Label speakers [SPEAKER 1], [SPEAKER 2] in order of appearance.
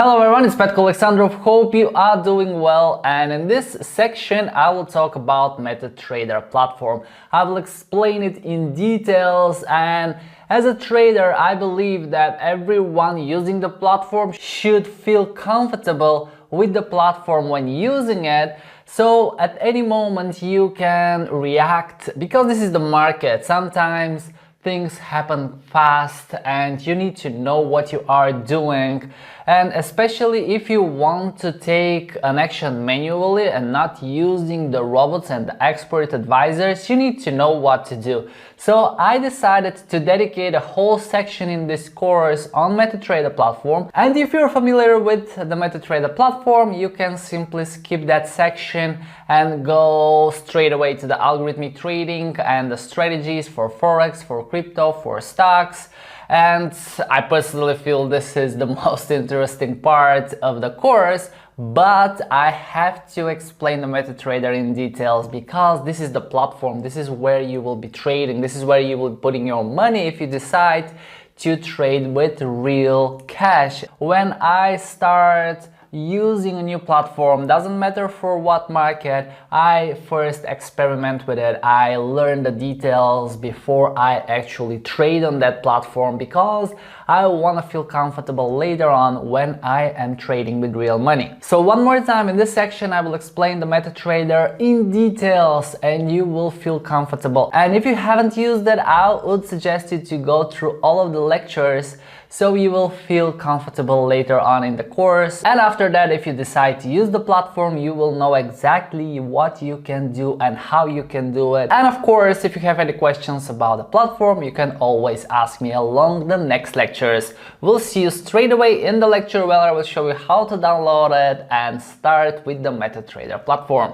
[SPEAKER 1] Hello everyone, it's Petko Alexandrov. Hope you are doing well, and in this section I will talk about MetaTrader platform. I will explain it in details, and as a trader I believe that everyone using the platform should feel comfortable with the platform when using it. So at any moment you can react, because this is the market. Sometimes things happen fast and you need to know what you are doing, and especially if you want to take an action manually and not using the robots and the expert advisors, you need to know what to do. So I decided to dedicate a whole section in this course on MetaTrader platform, and if you're familiar with the MetaTrader platform, you can simply skip that section and go straight away to the algorithmic trading and the strategies for forex, for crypto, for stocks. And I personally feel this is the most interesting part of the course, but I have to explain the MetaTrader in details because this is the platform, this is where you will be trading, this is where you will be putting your money if you decide to trade with real cash. When I start using a new platform, doesn't matter for what market, I first experiment with it. I learn the details before I actually trade on that platform, because I want to feel comfortable later on when I am trading with real money. So one more time, in this section I will explain the MetaTrader in details and you will feel comfortable. And if you haven't used it, I would suggest you to go through all of the lectures so you will feel comfortable later on in the course. And after that, if you decide to use the platform, you will know exactly what you can do and how you can do it. And of course, if you have any questions about the platform, you can always ask me along the next lectures. We'll see you straight away in the lecture where I will show you how to download it and start with the MetaTrader platform.